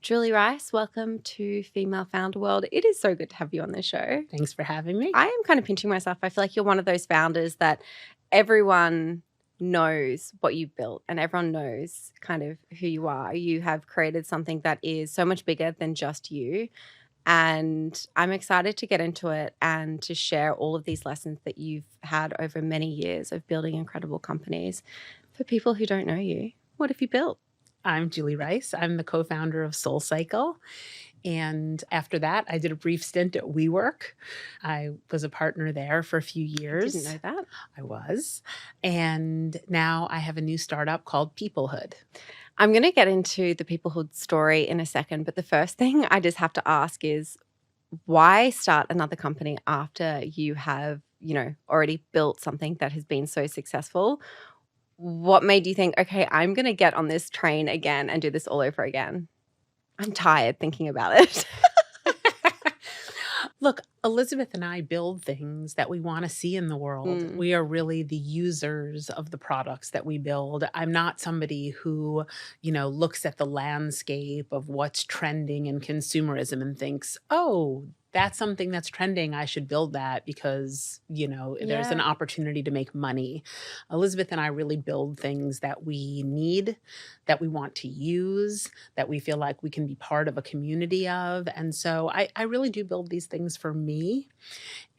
Julie Rice, welcome to Female Founder World. It is so good to have you on the show. Thanks for having me. I am kind of pinching myself. I feel like you're one of those founders that everyone knows what you've built and everyone knows kind of who you are. You have created something that is so much bigger than just you. And I'm excited to get into it and to share all of these lessons that you've had over many years of building incredible companies. For people who don't know you, what have you built? I'm Julie Rice. I'm the co-founder of SoulCycle. And after that, I did a brief stint at WeWork. I was a partner there for a few years. Didn't know that. I was. And now I have a new startup called Peoplehood. I'm going to get into the Peoplehood story in a second, but the first thing I just have to ask is why start another company after you have, already built something that has been so successful? What made you think, okay, I'm going to get on this train again and do this all over again? I'm tired thinking about it. Look, Elizabeth and I build things that we want to see in the world. We are really the users of the products that we build. I'm not somebody who, looks at the landscape of what's trending in consumerism and thinks, oh, that's something that's trending. I should build that because, there's an opportunity to make money. Elizabeth and I really build things that we need, that we want to use, that we feel like we can be part of a community of. And so I really do build these things for me.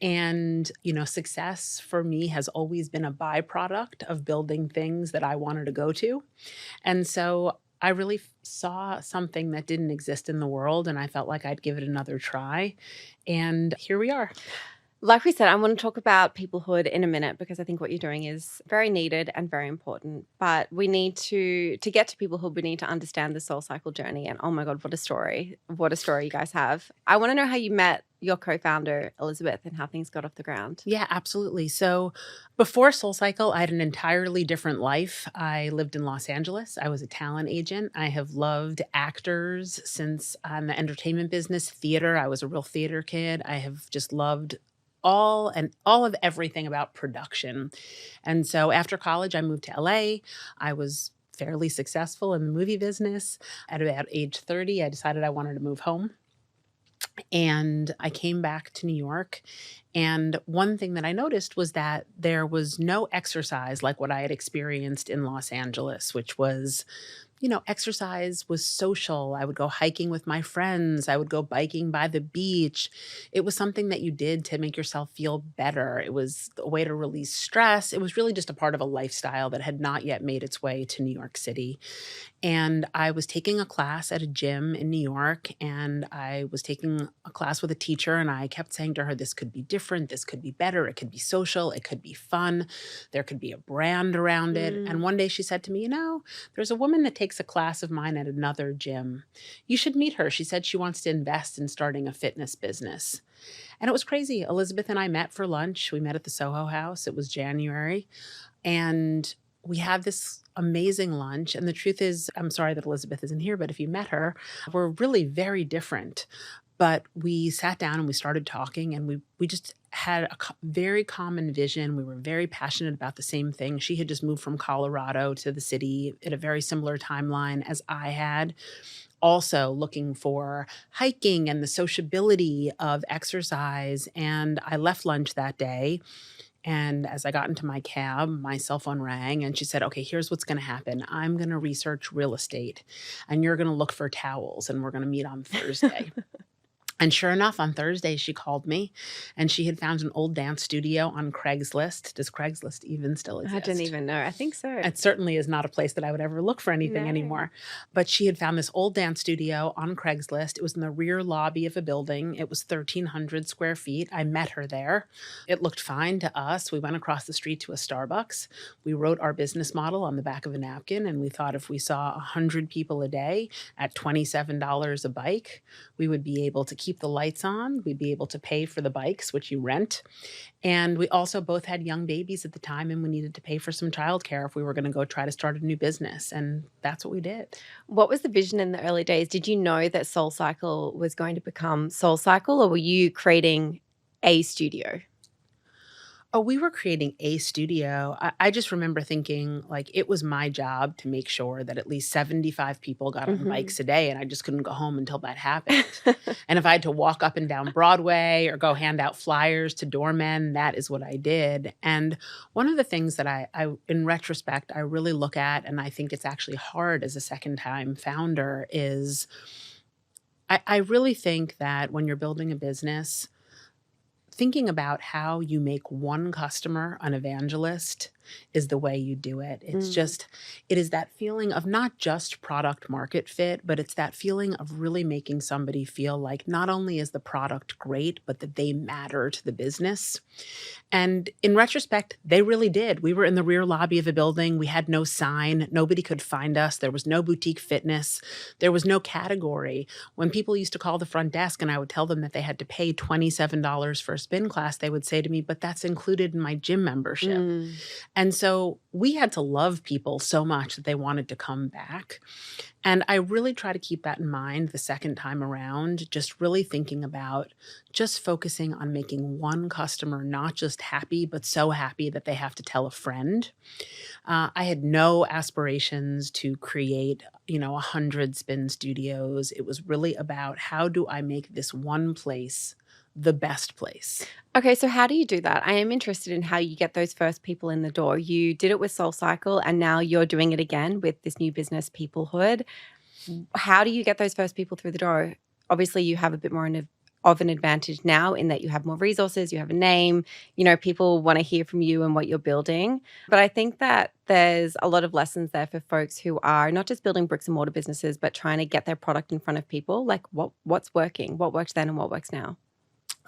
And, success for me has always been a byproduct of building things that I wanted to go to. And so I really saw something that didn't exist in the world, and I felt like I'd give it another try. And here we are. Like we said, I want to talk about Peoplehood in a minute because I think what you're doing is very needed and very important. But we need to get to Peoplehood, we need to understand the SoulCycle journey. And oh my God, what a story. What a story you guys have. I want to know how you met your co-founder, Elizabeth, and how things got off the ground. Yeah, absolutely. So before SoulCycle, I had an entirely different life. I lived in Los Angeles. I was a talent agent. I have loved actors since I'm the entertainment business, theater. I was a real theater kid. I have just loved all of everything about production. And so after college, I moved to LA. I was fairly successful in the movie business. At about age 30, I decided I wanted to move home. And I came back to New York. And one thing that I noticed was that there was no exercise like what I had experienced in Los Angeles, which was, exercise was social. I would go hiking with my friends. I would go biking by the beach. It was something that you did to make yourself feel better. It was a way to release stress. It was really just a part of a lifestyle that had not yet made its way to New York City. And I was taking a class at a gym in New York, and I was taking a class with a teacher, and I kept saying to her, this could be different, this could be better, it could be social, it could be fun, there could be a brand around it. And one day she said to me, there's a woman that takes a class of mine at another gym. You should meet her. She said she wants to invest in starting a fitness business. And it was crazy. Elizabeth and I met for lunch. We met at the Soho House. It was January. And we had this amazing lunch. And the truth is, I'm sorry that Elizabeth isn't here, but if you met her, we're really very different. But we sat down and we started talking, and we just had a very common vision. We were very passionate about the same thing. She had just moved from Colorado to the city at a very similar timeline as I had. Also looking for hiking and the sociability of exercise. And I left lunch that day. And as I got into my cab, my cell phone rang, and she said, okay, here's what's going to happen. I'm going to research real estate, and you're going to look for towels, and we're going to meet on Thursday. And sure enough, on Thursday, she called me, and she had found an old dance studio on Craigslist. Does Craigslist even still exist? I didn't even know. I think so. It certainly is not a place that I would ever look for anything anymore. But she had found this old dance studio on Craigslist. It was in the rear lobby of a building. It was 1,300 square feet. I met her there. It looked fine to us. We went across the street to a Starbucks. We wrote our business model on the back of a napkin, and we thought if we saw 100 people a day at $27 a bike, we would be able to keep the lights on. We'd be able to pay for the bikes, which you rent. And we also both had young babies at the time, and we needed to pay for some childcare if we were going to go try to start a new business. And that's what we did. What was the vision in the early days? Did you know that SoulCycle was going to become SoulCycle, or were you creating a studio? Oh, we were creating a studio. I just remember thinking, like, it was my job to make sure that at least 75 people got on Mhm. bikes a day, and I just couldn't go home until that happened. And if I had to walk up and down Broadway or go hand out flyers to doormen, that is what I did. And one of the things that in retrospect, I really look at, and I think it's actually hard as a second-time founder, is I really think that when you're building a business, thinking about how you make one customer an evangelist is the way you do it. Mm. It is that feeling of not just product market fit, but it's that feeling of really making somebody feel like not only is the product great, but that they matter to the business. And in retrospect, they really did. We were in the rear lobby of a building. We had no sign. Nobody could find us. There was no boutique fitness. There was no category. When people used to call the front desk and I would tell them that they had to pay $27 for a spin class, they would say to me, but that's included in my gym membership. Mm. And so we had to love people so much that they wanted to come back. And I really try to keep that in mind the second time around, just really thinking about just focusing on making one customer not just happy, but so happy that they have to tell a friend. I had no aspirations to create, 100 spin studios. It was really about how do I make this one place the best place? Okay, so how do you do that? I am interested in how you get those first people in the door. You did it with SoulCycle, and now you're doing it again with this new business, Peoplehood. How do you get those first people through the door? Obviously, you have a bit more of an advantage now in that you have more resources, you have a name, people want to hear from you and what you're building. But I think that there's a lot of lessons there for folks who are not just building bricks and mortar businesses, but trying to get their product in front of people. Like what's working, what works then and what works now.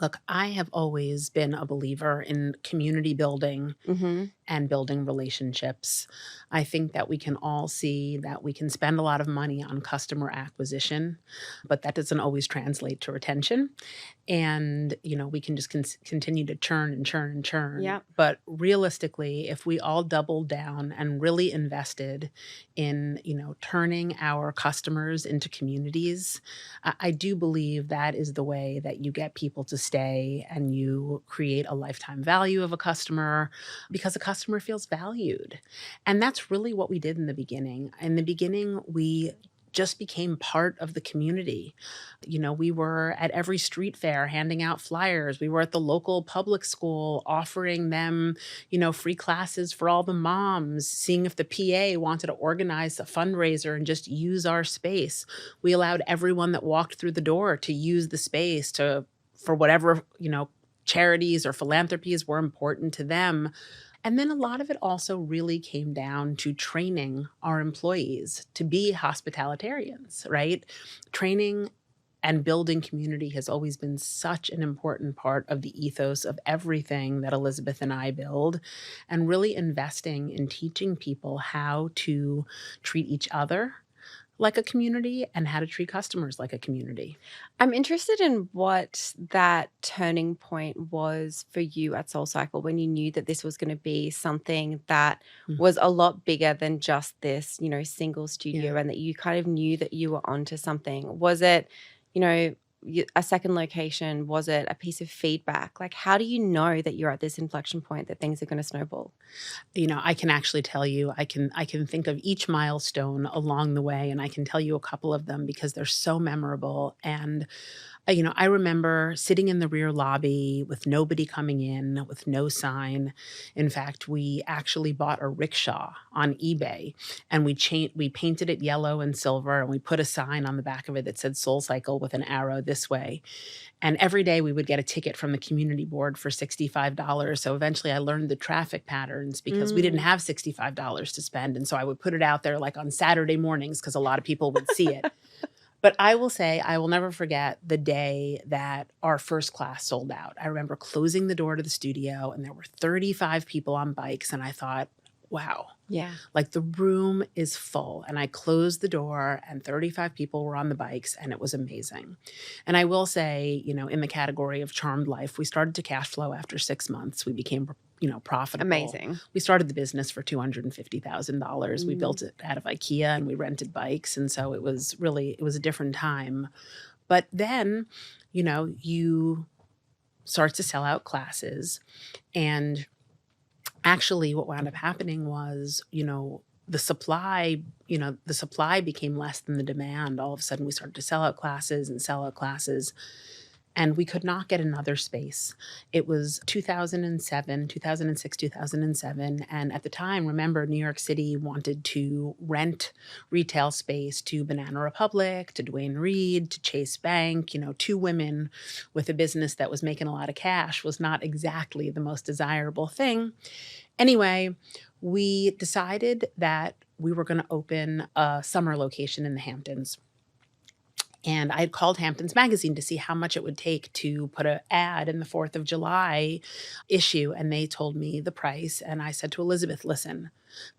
Look, I have always been a believer in community building Mm-hmm. and building relationships. I think that we can all see that we can spend a lot of money on customer acquisition, but that doesn't always translate to retention. And, we can just continue to churn and churn and churn. Yeah. But realistically, if we all doubled down and really invested in, turning our customers into communities, I do believe that is the way that you get people to stay and you create a lifetime value of a customer because a customer feels valued. And that's really what we did in the beginning. In the beginning, we just became part of the community. We were at every street fair handing out flyers. We were at the local public school offering them, free classes for all the moms, seeing if the PA wanted to organize a fundraiser and just use our space. We allowed everyone that walked through the door to use the space for whatever, charities or philanthropies were important to them. And then a lot of it also really came down to training our employees to be hospitalitarians, right? Training and building community has always been such an important part of the ethos of everything that Elizabeth and I build, and really investing in teaching people how to treat each other like a community and how to treat customers like a community. I'm interested in what that turning point was for you at SoulCycle when you knew that this was going to be something that Mm. was a lot bigger than just this, single Yeah. studio, and that you kind of knew that you were onto something. Was it, you know, a second location? Was it a piece of feedback? Like, how do you know that you're at this inflection point that things are going to snowball? I can actually tell you, I can think of each milestone along the way, and I can tell you a couple of them because they're so memorable. And I remember sitting in the rear lobby with nobody coming in, with no sign. In fact, we actually bought a rickshaw on eBay, and we painted it yellow and silver, and we put a sign on the back of it that said SoulCycle with an arrow this way. And every day we would get a ticket from the community board for $65. So eventually I learned the traffic patterns because we didn't Mm. have $65 to spend. And so I would put it out there like on Saturday mornings because a lot of people would see it. But I will say, I will never forget the day that our first class sold out. I remember closing the door to the studio and there were 35 people on bikes. And I thought, wow, Yeah. like the room is full. And I closed the door and 35 people were on the bikes and it was amazing. And I will say, in the category of charmed life, we started to cash flow after 6 months. We became, profitable. Amazing. We started the business for $250,000. We Mm. built it out of IKEA and we rented bikes. And so it was a different time. But then, you start to sell out classes and actually what wound up happening was, the supply became less than the demand. All of a sudden we started to sell out classes and sell out classes, and we could not get another space. It was 2007, 2006, 2007. And at the time, remember, New York City wanted to rent retail space to Banana Republic, to Duane Reade, to Chase Bank. Two women with a business that was making a lot of cash was not exactly the most desirable thing. Anyway, we decided that we were going to open a summer location in the Hamptons. And I had called Hamptons Magazine to see how much it would take to put an ad in the 4th of July issue. And they told me the price. And I said to Elizabeth, listen,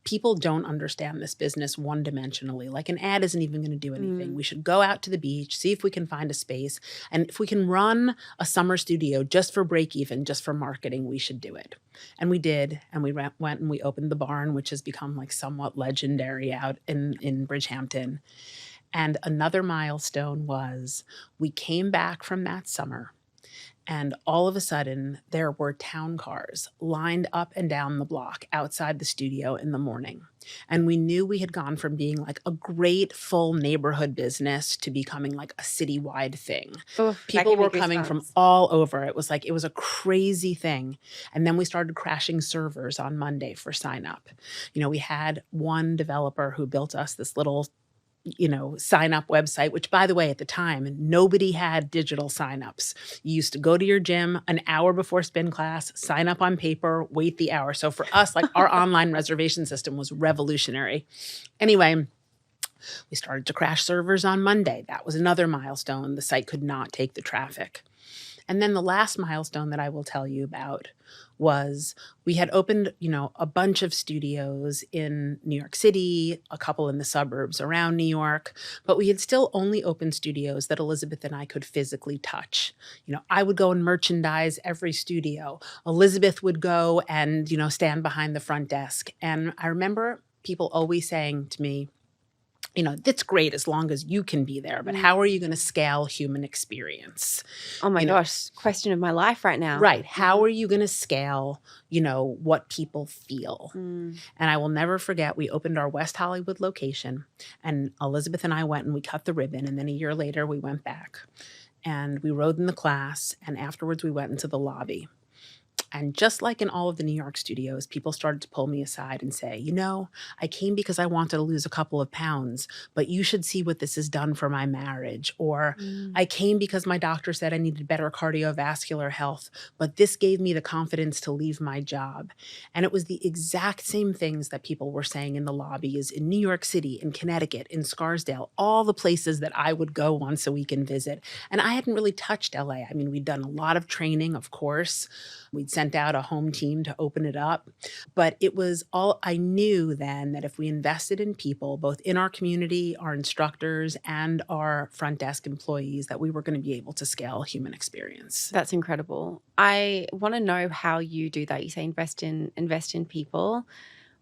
people don't understand this business one-dimensionally. Like, an ad isn't even going to do anything. We should go out to the beach, see if we can find a space. And if we can run a summer studio just for break even, just for marketing, we should do it. And we did. And we went and we opened the barn, which has become like somewhat legendary out in Bridgehampton. And another milestone was we came back from that summer, and all of a sudden there were town cars lined up and down the block outside the studio in the morning. And we knew we had gone from being like a great full neighborhood business to becoming like a citywide thing. Oof, People were coming from all over. It was a crazy thing. And then we started crashing servers on Monday for sign up. We had one developer who built us this little sign up website, which, by the way, at the time, nobody had digital signups. You used to go to your gym an hour before spin class, sign up on paper, wait the hour. So for us, like, our online reservation system was revolutionary. Anyway, we started to crash servers on Monday. That was another milestone. The site could not take the traffic. And then the last milestone that I will tell you about was we had opened, a bunch of studios in New York City, a couple in the suburbs around New York, but we had still only opened studios that Elizabeth and I could physically touch. I would go and merchandise every studio. Elizabeth would go and, stand behind the front desk. And I remember people always saying to me, that's great as long as you can be there, but how are you going to scale human experience? Oh my gosh, question of my life right now. Right. How are you going to scale, what people feel? And I will never forget, we opened our West Hollywood location, and Elizabeth and I went and we cut the ribbon. And then a year later, we went back and we rode in the class. And afterwards, we went into the lobby. And just like in all of the New York studios, people started to pull me aside and say, I came because I wanted to lose a couple of pounds, but you should see what this has done for my marriage. Or I came because my doctor said I needed better cardiovascular health, but this gave me the confidence to leave my job. And it was the exact same things that people were saying in the lobbies in New York City, in Connecticut, in Scarsdale, all the places that I would go once a week and visit. And I hadn't really touched LA. I mean, we'd done a lot of training, of course. We'd sent out a home team to open it up. But it was all, I knew then that if we invested in people, both in our community, our instructors, and our front desk employees, that we were going to be able to scale human experience. That's incredible. I want to know how you do that. You say invest in people.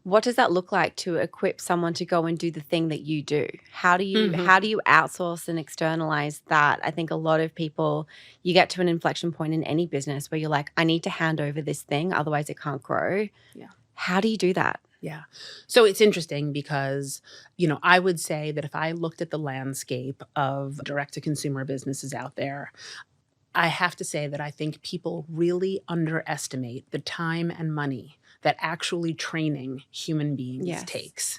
What does that look like to equip someone to go and do the thing that you do? How do you outsource and externalize that? I think a lot of people, you get to an inflection point in any business where you're like, I need to hand over this thing, otherwise it can't grow. Yeah. How do you do that? Yeah. So it's interesting because, I would say that if I looked at the landscape of direct-to-consumer businesses out there, I have to say that I think people really underestimate the time and money that actually training human beings takes.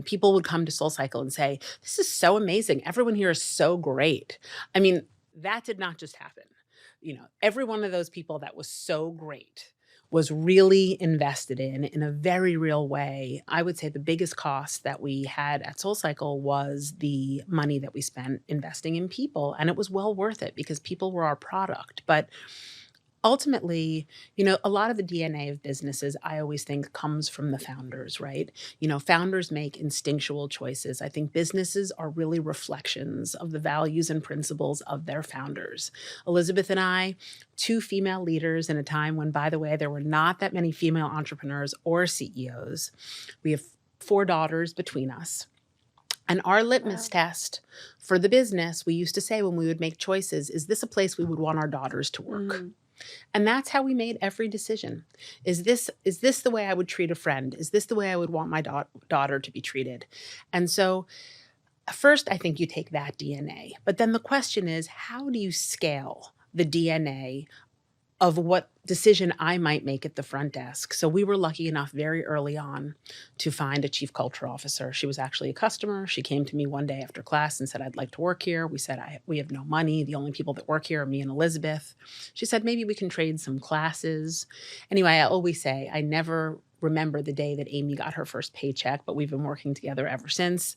People would come to SoulCycle and say, this is so amazing. Everyone here is so great. I mean, that did not just happen. Every one of those people that was so great was really invested in a very real way. I would say the biggest cost that we had at SoulCycle was the money that we spent investing in people. And it was well worth it because people were our product. But ultimately, a lot of the DNA of businesses, I always think, comes from the founders, right? Founders make instinctual choices. I think businesses are really reflections of the values and principles of their founders. Elizabeth and I, two female leaders in a time when, by the way, there were not that many female entrepreneurs or CEOs. We have 4 daughters between us. And our litmus test for the business, we used to say when we would make choices, is this a place we would want our daughters to work? And that's how we made every decision. Is this the way I would treat a friend? Is this the way I would want my daughter to be treated? And so first, I think you take that DNA. But then the question is, how do you scale the DNA of what decision I might make at the front desk? So we were lucky enough very early on to find a chief culture officer. She was actually a customer. She came to me one day after class and said, I'd like to work here. We said, we have no money. The only people that work here are me and Elizabeth. She said, maybe we can trade some classes. Anyway, I always say I never remember the day that Amy got her first paycheck, but we've been working together ever since.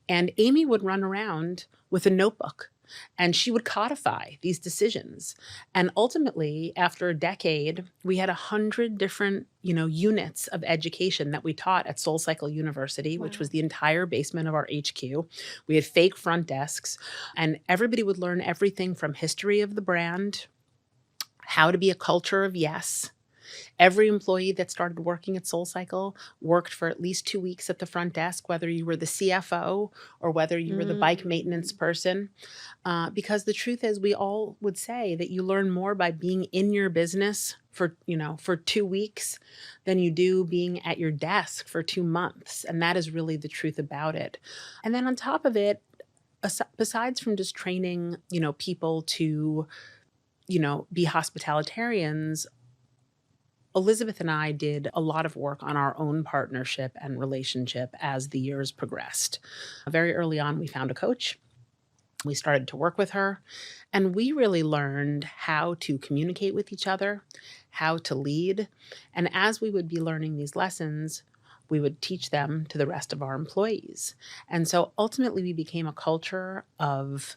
And Amy would run around with a notebook and she would codify these decisions. And ultimately, after a decade, we had 100 different, units of education that we taught at SoulCycle University, which was the entire basement of our HQ. We had fake front desks, and everybody would learn everything from history of the brand, how to be a culture of yes. Every employee that started working at SoulCycle worked for at least 2 weeks at the front desk, whether you were the CFO or whether you were the bike maintenance person. Because the truth is, we all would say that you learn more by being in your business for 2 weeks than you do being at your desk for 2 months. And that is really the truth about it. And then on top of it, besides from just training, people to, be hospitalitarians, Elizabeth and I did a lot of work on our own partnership and relationship as the years progressed. Very early on, we found a coach. We started to work with her, and we really learned how to communicate with each other, how to lead. And as we would be learning these lessons, we would teach them to the rest of our employees. And so ultimately, we became a culture of,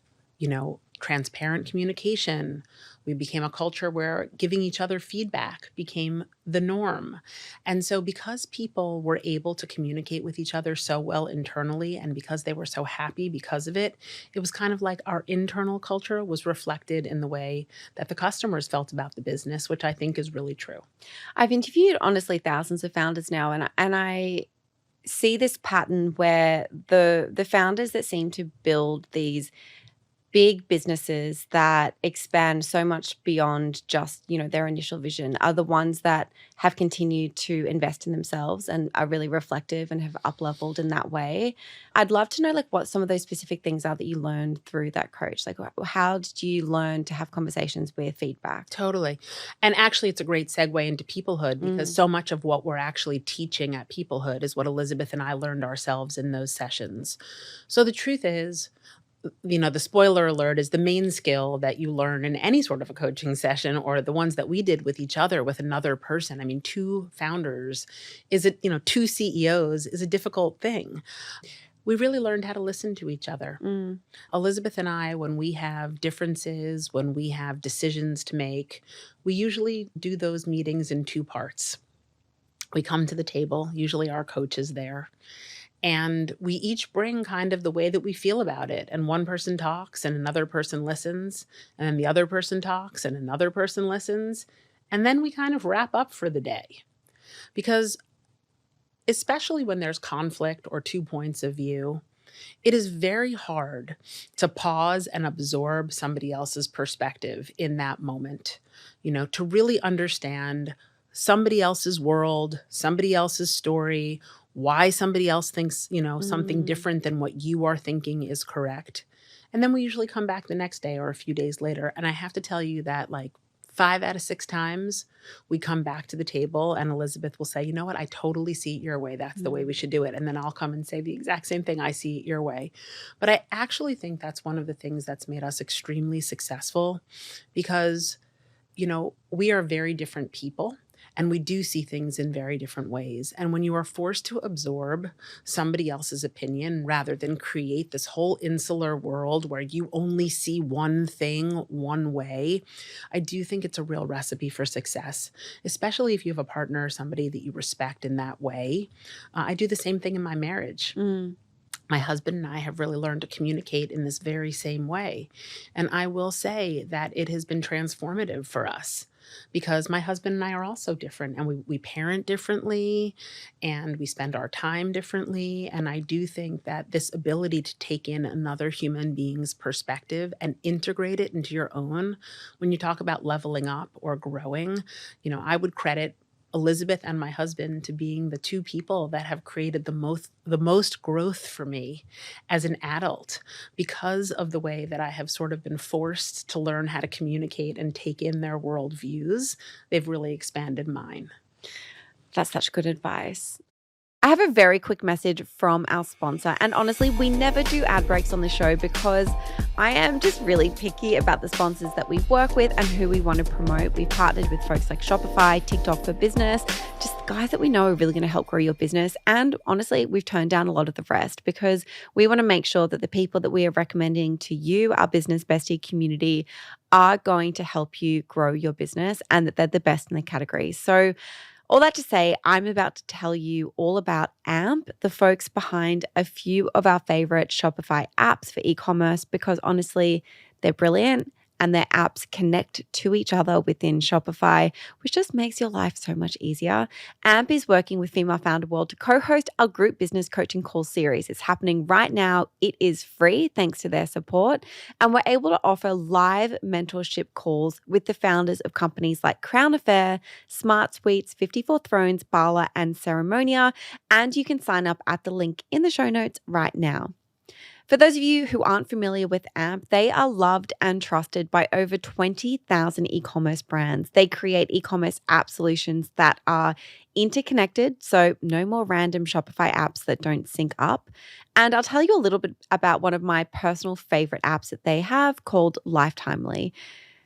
transparent communication. We became a culture where giving each other feedback became the norm. And so because people were able to communicate with each other so well internally, and because they were so happy because of it, it was kind of like our internal culture was reflected in the way that the customers felt about the business, which I think is really true. I've interviewed honestly thousands of founders now, and I see this pattern where the founders that seem to build these big businesses that expand so much beyond just, their initial vision are the ones that have continued to invest in themselves and are really reflective and have up-leveled in that way. I'd love to know what some of those specific things are that you learned through that coach. How did you learn to have conversations with feedback? Totally. And actually, it's a great segue into Peoplehood because so much of what we're actually teaching at Peoplehood is what Elizabeth and I learned ourselves in those sessions. So the truth is, the spoiler alert is the main skill that you learn in any sort of a coaching session, or the ones that we did with each other with another person. I mean, 2 founders two CEOs is a difficult thing. We really learned how to listen to each other. Elizabeth and I, when we have differences, when we have decisions to make, we usually do those meetings in 2 parts. We come to the table, usually our coach is there, and we each bring kind of the way that we feel about it. And one person talks and another person listens, and then the other person talks and another person listens. And then we kind of wrap up for the day. Because especially when there's conflict or 2 points of view, it is very hard to pause and absorb somebody else's perspective in that moment, to really understand somebody else's world, somebody else's story, why somebody else thinks, something different than what you are thinking is correct. And then we usually come back the next day or a few days later. And I have to tell you that 5 out of 6 times we come back to the table and Elizabeth will say, you know what, I totally see it your way. That's the way we should do it. And then I'll come and say the exact same thing. I see it your way. But I actually think that's one of the things that's made us extremely successful because, we are very different people. And we do see things in very different ways. And when you are forced to absorb somebody else's opinion rather than create this whole insular world where you only see one thing one way, I do think it's a real recipe for success, especially if you have a partner or somebody that you respect in that way. I do the same thing in my marriage. My husband and I have really learned to communicate in this very same way. And I will say that it has been transformative for us because my husband and I are also different, and we parent differently and we spend our time differently. And I do think that this ability to take in another human being's perspective and integrate it into your own, when you talk about leveling up or growing, I would credit Elizabeth and my husband to being the two people that have created the most growth for me as an adult, because of the way that I have sort of been forced to learn how to communicate and take in their worldviews. They've really expanded mine. That's such good advice. I have a very quick message from our sponsor. And honestly, we never do ad breaks on the show because I am just really picky about the sponsors that we work with and who we want to promote. We've partnered with folks like Shopify, TikTok for Business, just guys that we know are really going to help grow your business. And honestly, we've turned down a lot of the rest because we want to make sure that the people that we are recommending to you, our business bestie community, are going to help you grow your business and that they're the best in the category. So all that to say, I'm about to tell you all about AMP, the folks behind a few of our favorite Shopify apps for e-commerce, because honestly, they're brilliant and their apps connect to each other within Shopify, which just makes your life so much easier. AMP is working with Female Founder World to co-host our group business coaching call series. It's happening right now. It is free thanks to their support. And we're able to offer live mentorship calls with the founders of companies like Crown Affair, Smart Suites, 54 Thrones, Bala, and Ceremonia. And you can sign up at the link in the show notes right now. For those of you who aren't familiar with AMP, they are loved and trusted by over 20,000 e-commerce brands. They create e-commerce app solutions that are interconnected, so no more random Shopify apps that don't sync up. And I'll tell you a little bit about one of my personal favorite apps that they have called Lifetimely.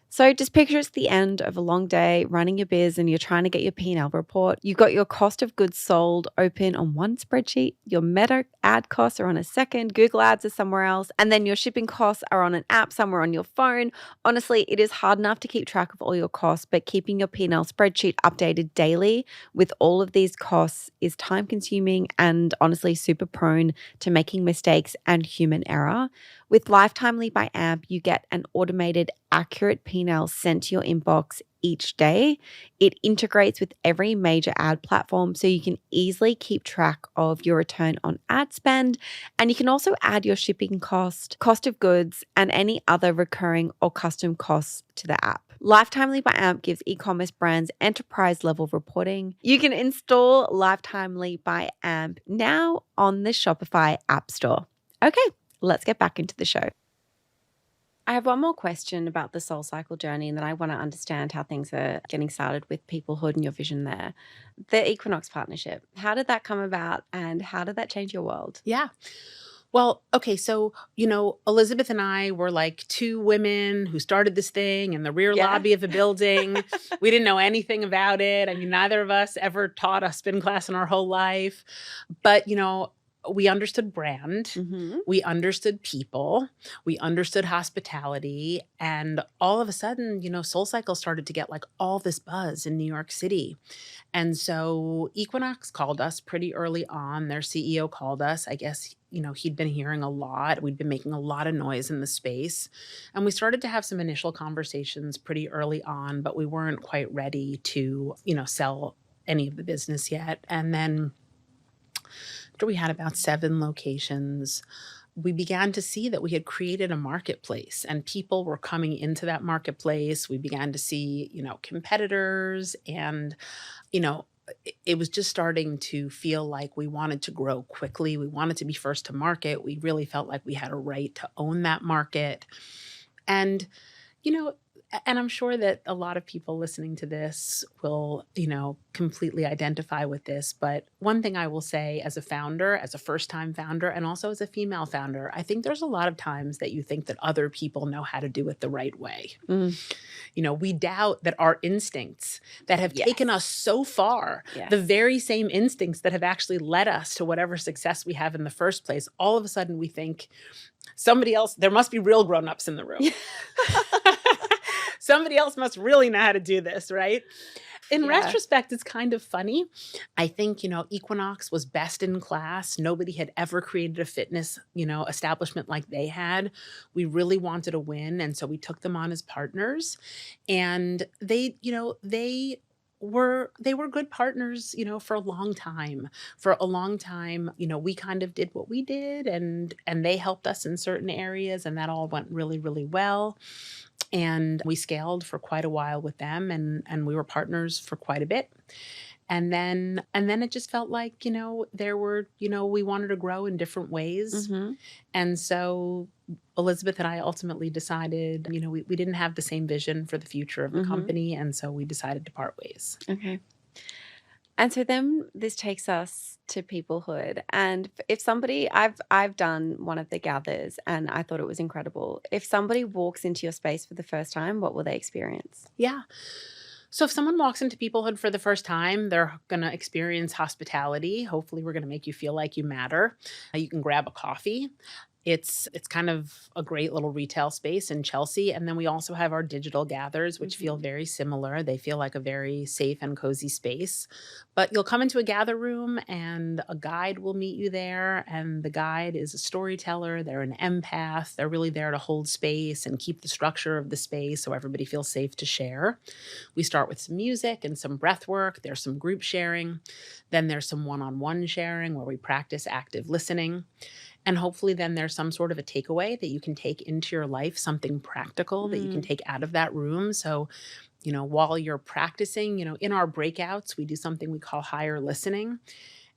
So just picture it's the end of a long day running your biz and you're trying to get your P&L report. You've got your cost of goods sold open on one spreadsheet, your Meta ad costs are on a second, Google ads are somewhere else, and then your shipping costs are on an app somewhere on your phone. Honestly, it is hard enough to keep track of all your costs, but keeping your P&L spreadsheet updated daily with all of these costs is time consuming and honestly super prone to making mistakes and human error. With Lifetimely by AMP, you get an automated, accurate P&L sent to your inbox each day. It integrates with every major ad platform so you can easily keep track of your return on ad spend. And you can also add your shipping cost, cost of goods, and any other recurring or custom costs to the app. Lifetimely by AMP gives e-commerce brands enterprise-level reporting. You can install Lifetimely by AMP now on the Shopify App Store. Okay, let's get back into the show. I have one more question about the SoulCycle journey, and then I want to understand how things are getting started with Peoplehood and your vision there. The Equinox partnership, how did that come about and how did that change your world? Yeah. Well, okay, so, Elizabeth and I were like two women who started this thing in the rear lobby of a building. We didn't know anything about it. I mean, neither of us ever taught a spin class in our whole life. But, we understood brand, we understood people, we understood hospitality, and all of a sudden, SoulCycle started to get like all this buzz in New York City. And so Equinox called us pretty early on. Their CEO called us. I guess, he'd been hearing a lot. We'd been making a lot of noise in the space. And we started to have some initial conversations pretty early on, but we weren't quite ready to, sell any of the business yet. And then after we had about 7 locations, we began to see that we had created a marketplace and people were coming into that marketplace. We began to see, competitors, and, it was just starting to feel like we wanted to grow quickly. We wanted to be first to market. We really felt like we had a right to own that market. And, and I'm sure that a lot of people listening to this will, completely identify with this. But one thing I will say as a founder, as a first-time founder, and also as a female founder, I think there's a lot of times that you think that other people know how to do it the right way. We doubt that our instincts that have taken us so far, the very same instincts that have actually led us to whatever success we have in the first place, all of a sudden we think somebody else, there must be real grown-ups in the room. Somebody else must really know how to do this, right? In Yeah. retrospect, it's kind of funny. I think, Equinox was best in class. Nobody had ever created a fitness, establishment like they had. We really wanted to win. And so we took them on as partners. And they were good partners, for a long time. For a long time, we kind of did what we did and they helped us in certain areas and that all went really, really well. And we scaled for quite a while with them and we were partners for quite a bit. And then it just felt like, there were, we wanted to grow in different ways. Mhm. And so Elizabeth and I ultimately decided, we didn't have the same vision for the future of the Mhm. company. And so we decided to part ways. Okay. And so then this takes us to Peoplehood. And if somebody, I've done one of the gathers and I thought it was incredible. If somebody walks into your space for the first time, what will they experience? Yeah. So if someone walks into Peoplehood for the first time, they're going to experience hospitality. Hopefully, we're going to make you feel like you matter. You can grab a coffee. It's kind of a great little retail space in Chelsea. And then we also have our digital gathers, which feel very similar. They feel like a very safe and cozy space. But you'll come into a gather room and a guide will meet you there. And the guide is a storyteller. They're an empath. They're really there to hold space and keep the structure of the space so everybody feels safe to share. We start with some music and some breath work. There's some group sharing. Then there's some one-on-one sharing where we practice active listening. And hopefully then there's some sort of a takeaway that you can take into your life, something practical that you can take out of that room. So, while you're practicing, in our breakouts, we do something we call higher listening.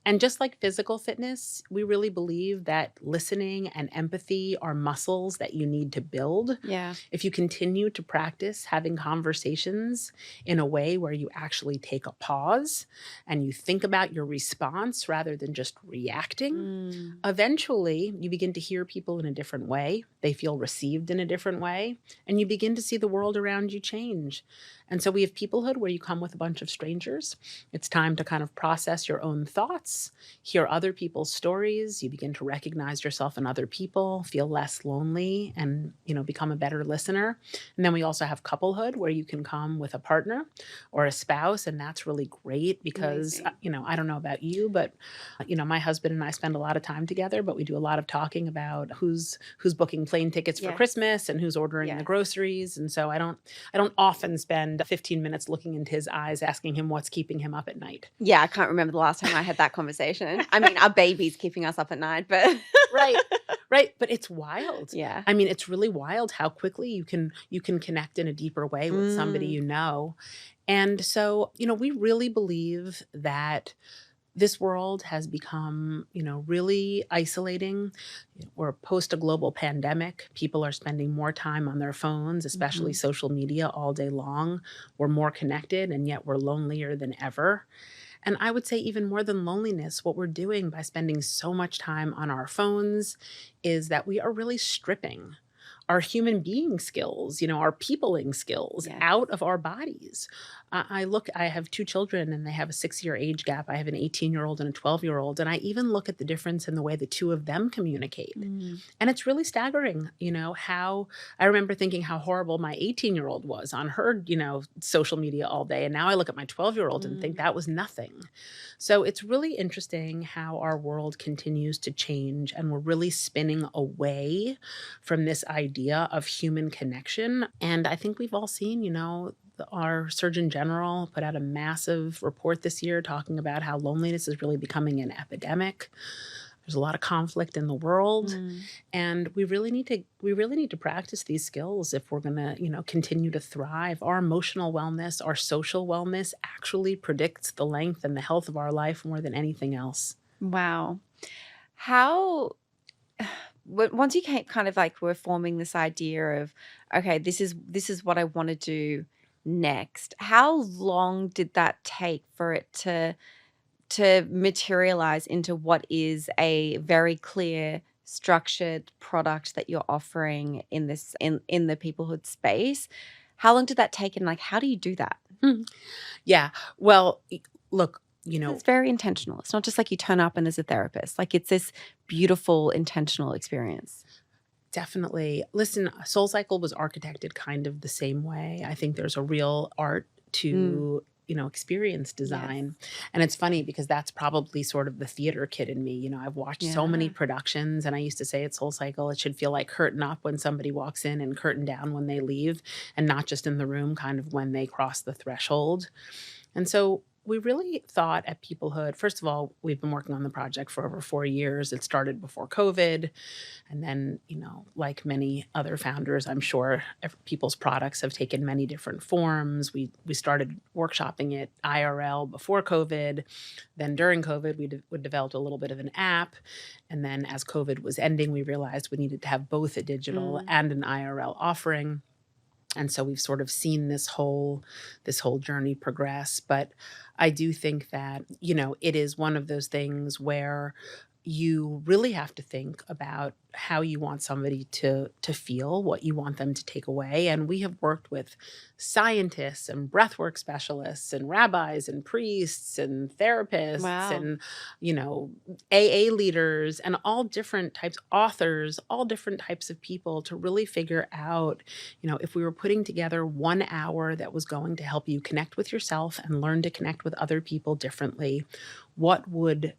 And just like physical fitness, we really believe that listening and empathy are muscles that you need to build. Yeah. If you continue to practice having conversations in a way where you actually take a pause and you think about your response rather than just reacting, eventually you begin to hear people in a different way. They feel received in a different way, and you begin to see the world around you change. And so we have Peoplehood where you come with a bunch of strangers. It's time to kind of process your own thoughts, hear other people's stories. You begin to recognize yourself in other people, feel less lonely, and, become a better listener. And then we also have Couplehood where you can come with a partner or a spouse. And that's really great because, Amazing. I don't know about you, but, my husband and I spend a lot of time together, but we do a lot of talking about who's booking plane tickets for Yes. Christmas and who's ordering the Yes. groceries. And so I don't often spend 15 minutes looking into his eyes, asking him what's keeping him up at night. Yeah, I can't remember the last time I had that conversation. I mean, our baby's keeping us up at night, but Right. But it's wild. yeah. I mean, it's really wild how quickly you can connect in a deeper way with somebody you know. And so, we really believe that this world has become, really isolating. We're post a global pandemic. People are spending more time on their phones, especially social media, all day long. We're more connected, and yet we're lonelier than ever. And I would say even more than loneliness, what we're doing by spending so much time on our phones is that we are really stripping our human being skills, our peopling skills Yes. out of our bodies. I have two children and they have a 6-year age gap. I have an 18-year-old and a 12-year-old. And I even look at the difference in the way the two of them communicate. And it's really staggering, how I remember thinking how horrible my 18-year-old was on her, social media all day. And now I look at my 12-year-old and think that was nothing. So it's really interesting how our world continues to change and we're really spinning away from this idea of human connection. And I think we've all seen, our Surgeon General put out a massive report this year talking about how loneliness is really becoming an epidemic. There's a lot of conflict in the world, and we really need to practice these skills if we're going to, continue to thrive. Our emotional wellness, our social wellness actually predicts the length and the health of our life more than anything else. Wow. How once you kind of like were forming this idea of, okay, this is what I want to do next. How long did that take for it to materialize into what is a very clear structured product that you're offering in this in the Peoplehood space? How long did that take and like how do you do that? Yeah. Well, look, It's very intentional. It's not just like you turn up and there's a therapist. Like it's this beautiful intentional experience. Definitely. Listen, SoulCycle was architected kind of the same way. I think there's a real art to experience design. And it's funny because that's probably sort of the theater kid in me. I've watched so many Yeah. productions, and I used to say at SoulCycle, it should feel like curtain up when somebody walks in and curtain down when they leave, and not just in the room, kind of when they cross the threshold. And so we really thought at Peoplehood, first of all, we've been working on the project for over 4 years. It started before COVID. And then, like many other founders, I'm sure people's products have taken many different forms. We started workshopping it IRL before COVID. Then during COVID, we developed a little bit of an app. And then as COVID was ending, we realized we needed to have both a digital and an IRL offering. And so we've sort of seen this whole journey progress. But I do think that, it is one of those things where you really have to think about how you want somebody to feel, what you want them to take away. And we have worked with scientists and breathwork specialists and rabbis and priests and therapists Wow. and, AA leaders and all different types, authors, all different types of people to really figure out, if we were putting together 1 hour that was going to help you connect with yourself and learn to connect with other people differently, what would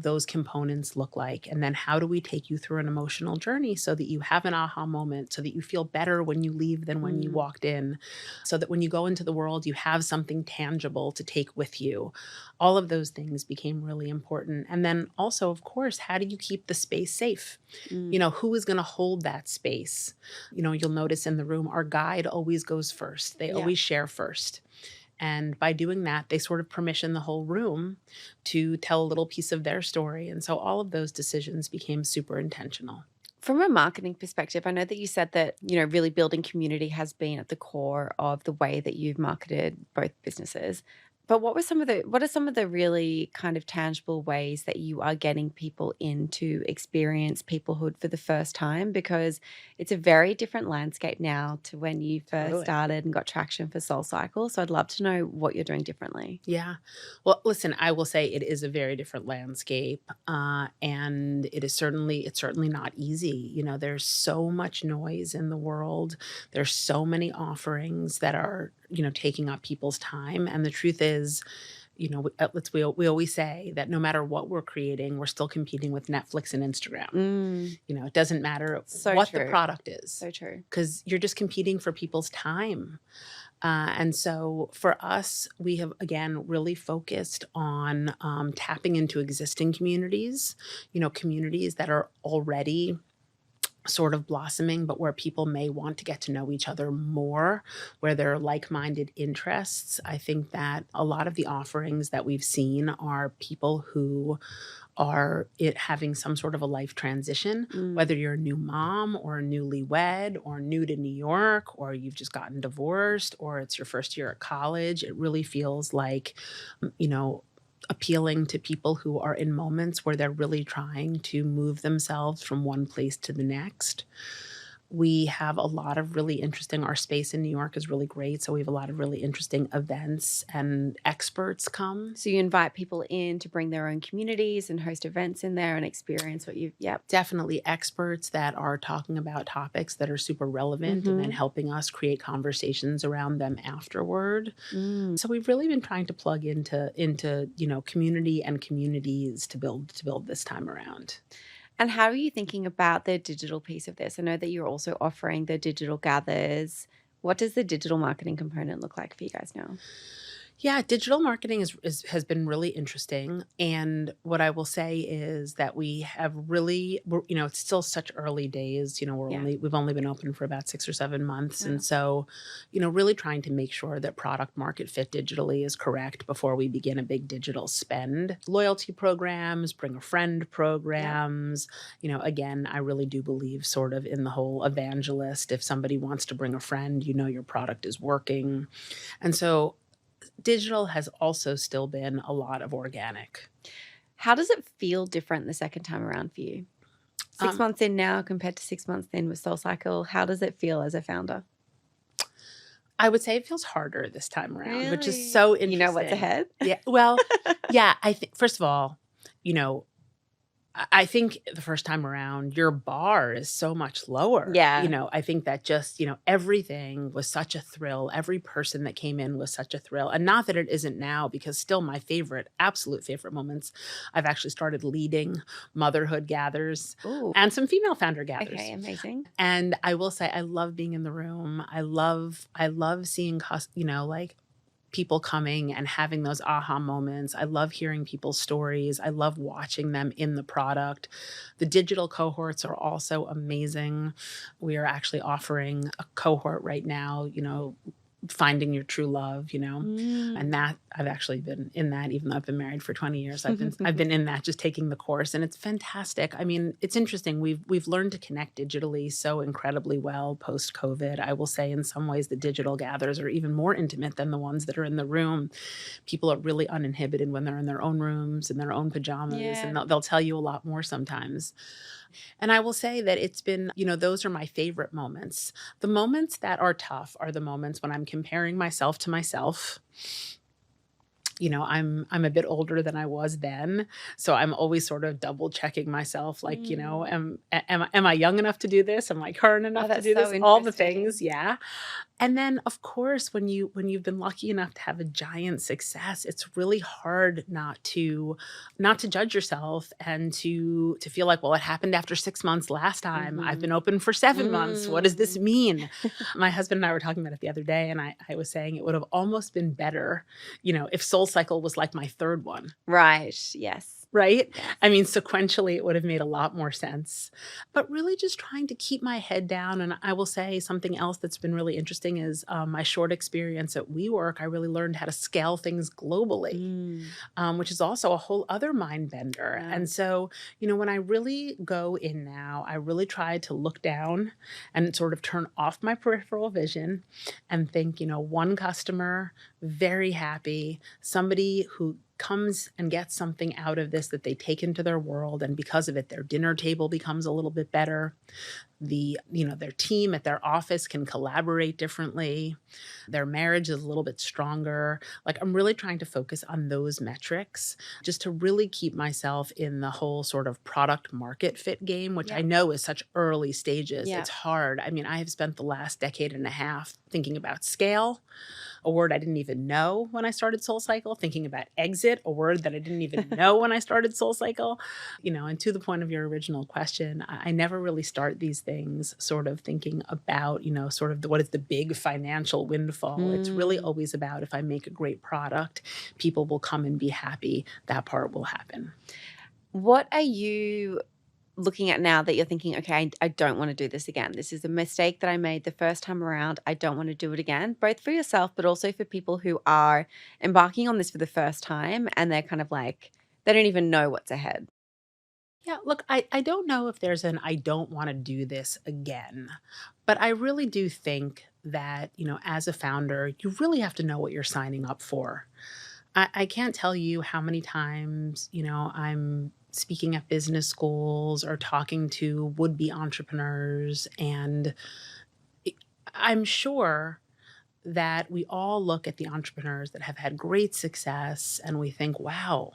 those components look like? And then how do we take you through an emotional journey so that you have an aha moment, so that you feel better when you leave than when you walked in, so that when you go into the world, you have something tangible to take with you. All of those things became really important. And then also, of course, how do you keep the space safe? Who is going to hold that space? You'll notice in the room, our guide always goes first. They always share first. And by doing that, they sort of permission the whole room to tell a little piece of their story. And so all of those decisions became super intentional. From a marketing perspective, I know that you said that, really building community has been at the core of the way that you've marketed both businesses. But what are some of the really kind of tangible ways that you are getting people in to experience peoplehood for the first time? Because it's a very different landscape now to when you first started and got traction for SoulCycle. So I'd love to know what you're doing differently. Yeah. Well, listen, I will say it is a very different landscape. And it's certainly not easy. There's so much noise in the world. There's so many offerings that are, taking up people's time. And the truth is, we always say that no matter what we're creating, we're still competing with Netflix and Instagram. It doesn't matter what the product is. So true. Because you're just competing for people's time. And so for us, we have, again, really focused on tapping into existing communities, communities that are already sort of blossoming, but where people may want to get to know each other more, where there are like-minded interests. I think that a lot of the offerings that we've seen are people who are having some sort of a life transition, whether you're a new mom or newlywed or new to New York, or you've just gotten divorced, or it's your first year at college. It really feels like, appealing to people who are in moments where they're really trying to move themselves from one place to the next. We have a lot of really interesting, our space in New York is really great. So we have a lot of really interesting events and experts come. So you invite people in to bring their own communities and host events in there and experience what Definitely experts that are talking about topics that are super relevant and then helping us create conversations around them afterward. So we've really been trying to plug into community and communities to build this time around. And how are you thinking about the digital piece of this? I know that you're also offering the digital gathers. What does the digital marketing component look like for you guys now? Yeah, digital marketing has been really interesting. And what I will say is that we have really, it's still such early days. We've only been open for about 6 or 7 months. And so, really trying to make sure that product market fit digitally is correct before we begin a big digital spend. Loyalty programs, bring a friend programs. Again, I really do believe sort of in the whole evangelist. If somebody wants to bring a friend, your product is working. And so digital has also still been a lot of organic. How does it feel different the second time around for you? 6 months in now compared to 6 months in with SoulCycle, how does it feel as a founder? I would say it feels harder this time around, which is so interesting. You know what's ahead? Yeah. Well, yeah, I think, first of all, I think the first time around, your bar is so much lower. Yeah. I think that just, everything was such a thrill. Every person that came in was such a thrill. And not that it isn't now, because still my favorite, absolute favorite moments, I've actually started leading motherhood gathers Ooh. and some female founder gathers. Okay, amazing. And I will say I love being in the room. I love seeing like people coming and having those aha moments. I love hearing people's stories. I love watching them in the product. The digital cohorts are also amazing. We are actually offering a cohort right now, finding your true love, and that I've actually been in that, even though I've been married for 20 years. I've been in that, just taking the course, and it's fantastic. I mean, it's interesting. We've learned to connect digitally so incredibly well post COVID. I will say in some ways the digital gathers are even more intimate than the ones that are in the room. People are really uninhibited when they're in their own rooms, in their own pajamas, Yeah. and they'll tell you a lot more sometimes. And I will say that it's been, those are my favorite moments. The moments that are tough are the moments when I'm comparing myself to myself. I'm a bit older than I was then, so I'm always sort of double checking myself, like, am I young enough to do this? Am I current enough to That's do so this? All the interesting. things, yeah. And then, of course, when you've been lucky enough to have a giant success, it's really hard not to judge yourself and to feel like, well, it happened after 6 months last time. I've been open for 7 months. What does this Mm. mean? My husband and I were talking about it the other day, and I was saying it would have almost been better, if SoulCycle was like my third one. Right. Yes. Right? Yes. I mean, sequentially, it would have made a lot more sense. But really just trying to keep my head down. And I will say something else that's been really interesting is my short experience at WeWork. I really learned how to scale things globally, Mm. which is also a whole other mind bender. Yeah. And so, when I really go in now, I really try to look down and sort of turn off my peripheral vision and think, one customer, very happy, somebody who comes and gets something out of this that they take into their world, and because of it their dinner table becomes a little bit better. Their team at their office can collaborate differently. Their marriage is a little bit stronger. Like, I'm really trying to focus on those metrics just to really keep myself in the whole sort of product market fit game, which I Yeah. know is such early stages. Yeah. It's hard. I mean, I have spent the last decade and a half thinking about scale, a word I didn't even know when I started SoulCycle, thinking about exit, a word that I didn't even know when I started SoulCycle. And to the point of your original question, I never really start these things sort of thinking about, sort of what is the big financial windfall. It's really Mm. always about, if I make a great product, people will come and be happy. That part will happen. What are you looking at now that you're thinking, okay, I don't want to do this again? This is a mistake that I made the first time around. I don't want to do it again, both for yourself, but also for people who are embarking on this for the first time and they're kind of like, they don't even know what's ahead. Yeah, look, I don't know if there's an I don't want to do this again, but I really do think that, as a founder, you really have to know what you're signing up for. I can't tell you how many times, I'm speaking at business schools or talking to would-be entrepreneurs, and I- I'm sure that we all look at the entrepreneurs that have had great success and we think, wow,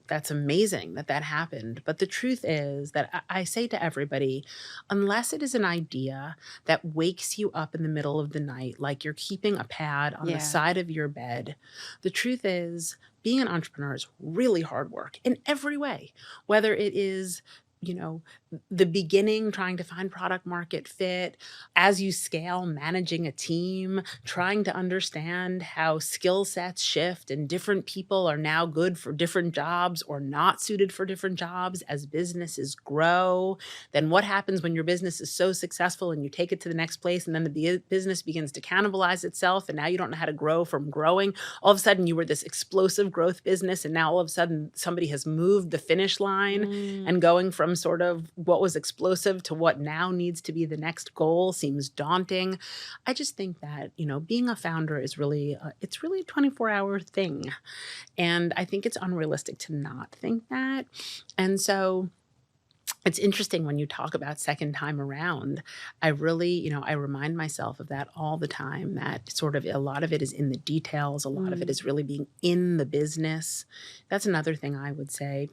that's amazing that that happened. But the truth is that I say to everybody, unless it is an idea that wakes you up in the middle of the night, like you're keeping a pad on the Yeah. side of your bed, the truth is being an entrepreneur is really hard work in every way, whether it is, you know, the beginning, trying to find product market fit, as you scale, managing a team, trying to understand how skill sets shift and different people are now good for different jobs or not suited for different jobs as businesses grow. Then what happens when your business is so successful and you take it to the next place and then the business begins to cannibalize itself and now you don't know how to grow from growing. All of a sudden you were this explosive growth business and now all of a sudden somebody has moved the finish line, Mm. and going from sort of what was explosive to what now needs to be the next goal seems daunting. I just think that, being a founder is really, it's really a 24-hour thing. And I think it's unrealistic to not think that. And so it's interesting when you talk about second time around. I really, I remind myself of that all the time, that sort of a lot of it is in the details. A lot of it Mm. is really being in the business. That's another thing I would say,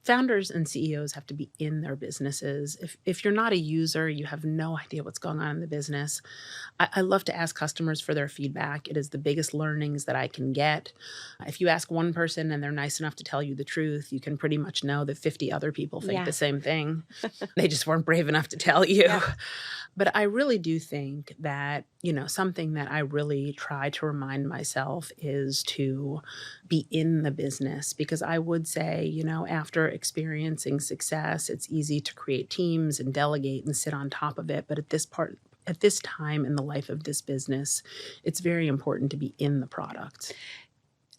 Founders and CEOs have to be in their businesses. If you're not a user, you have no idea what's going on in the business. I love to ask customers for their feedback. It is the biggest learnings that I can get. If you ask one person and they're nice enough to tell you the truth, you can pretty much know that 50 other people think Yeah. the same thing. They just weren't brave enough to tell you. Yeah. But I really do think that, something that I really try to remind myself is to be in the business, because I would say, after experiencing success, it's easy to create teams and delegate and sit on top of it. But at this time in the life of this business, it's very important to be in the product.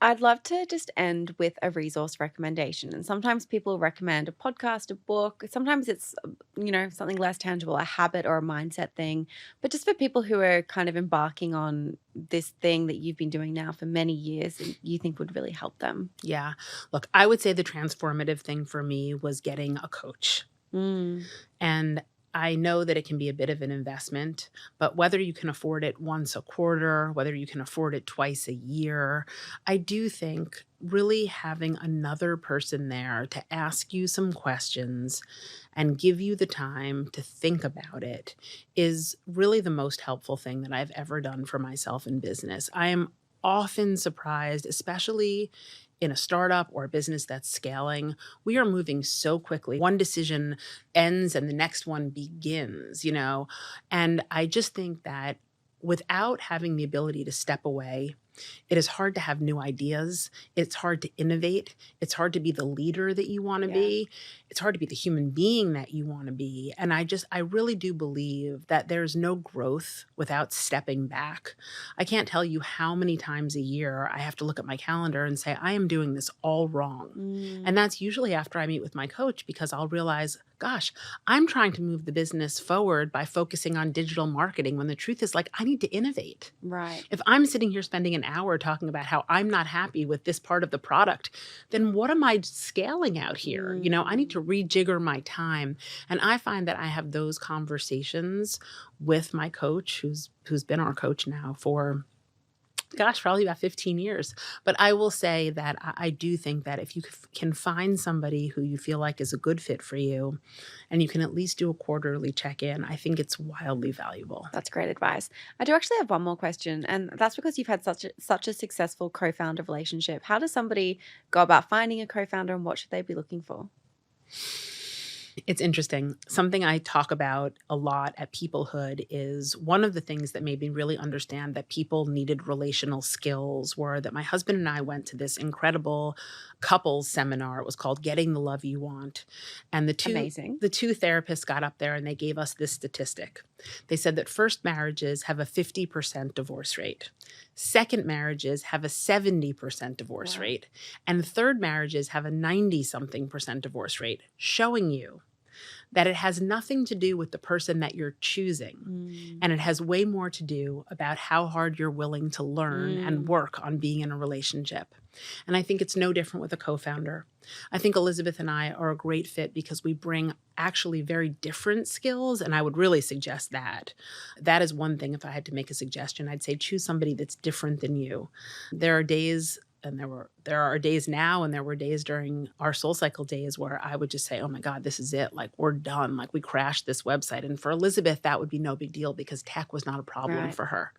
I'd love to just end with a resource recommendation. And sometimes people recommend a podcast, a book. Sometimes it's, something less tangible, a habit or a mindset thing. But just for people who are kind of embarking on this thing that you've been doing now for many years and you think would really help them. Yeah. Look, I would say the transformative thing for me was getting a coach. And I know that it can be a bit of an investment, but whether you can afford it once a quarter, whether you can afford it twice a year, I do think really having another person there to ask you some questions and give you the time to think about it is really the most helpful thing that I've ever done for myself in business. I am often surprised, especially in a startup or a business that's scaling. We are moving so quickly. One decision ends and the next one begins, And I just think that without having the ability to step away, it is hard to have new ideas. It's hard to innovate. It's hard to be the leader that you want to be. It's hard to be the human being that you want to be. And I really do believe that there's no growth without stepping back. I can't tell you how many times a year I have to look at my calendar and say, I am doing this all wrong. And that's usually after I meet with my coach, because I'll realize, gosh, I'm trying to move the business forward by focusing on digital marketing when the truth is, I need to innovate. Right. If I'm sitting here spending an hour talking about how I'm not happy with this part of the product, then what am I scaling out here? I need to rejigger my time. And I find that I have those conversations with my coach, who's been our coach now for probably about 15 years. But I will say that I do think that if you can find somebody who you feel like is a good fit for you, and you can at least do a quarterly check-in, I think it's wildly valuable. That's great advice. I do actually have one more question, and that's because you've had such a successful co-founder relationship. How does somebody go about finding a co-founder, and what should they be looking for? It's interesting. Something I talk about a lot at Peoplehood is one of the things that made me really understand that people needed relational skills were that my husband and I went to this incredible couples seminar. It was called Getting the Love You Want. And the two therapists got up there and they gave us this statistic. They said that first marriages have a 50% divorce rate. Second marriages have a 70% divorce rate. And third marriages have a 90-something% divorce rate, showing you that it has nothing to do with the person that you're choosing. And it has way more to do about how hard you're willing to learn and work on being in a relationship. And I think it's no different with a co-founder. I think Elizabeth and I are a great fit because we bring actually very different skills. And I would really suggest that. That is one thing. If I had to make a suggestion, I'd say choose somebody that's different than you. There are days, and there are days now, and there were days during our SoulCycle days where I would just say, oh my God, this is it. We're done. We crashed this website. And for Elizabeth, that would be no big deal because tech was not a problem for her.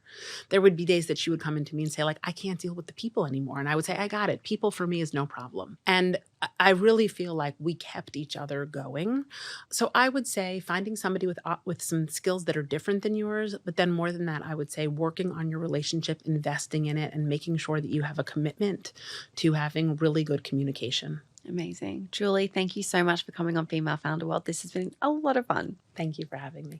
There would be days that she would come into me and say, I can't deal with the people anymore. And I would say, I got it. People for me is no problem. And I really feel like we kept each other going. So I would say finding somebody with some skills that are different than yours, but then more than that, I would say working on your relationship, investing in it, and making sure that you have a commitment to having really good communication. Amazing. Julie, thank you so much for coming on Female Founder World. This has been a lot of fun. Thank you for having me.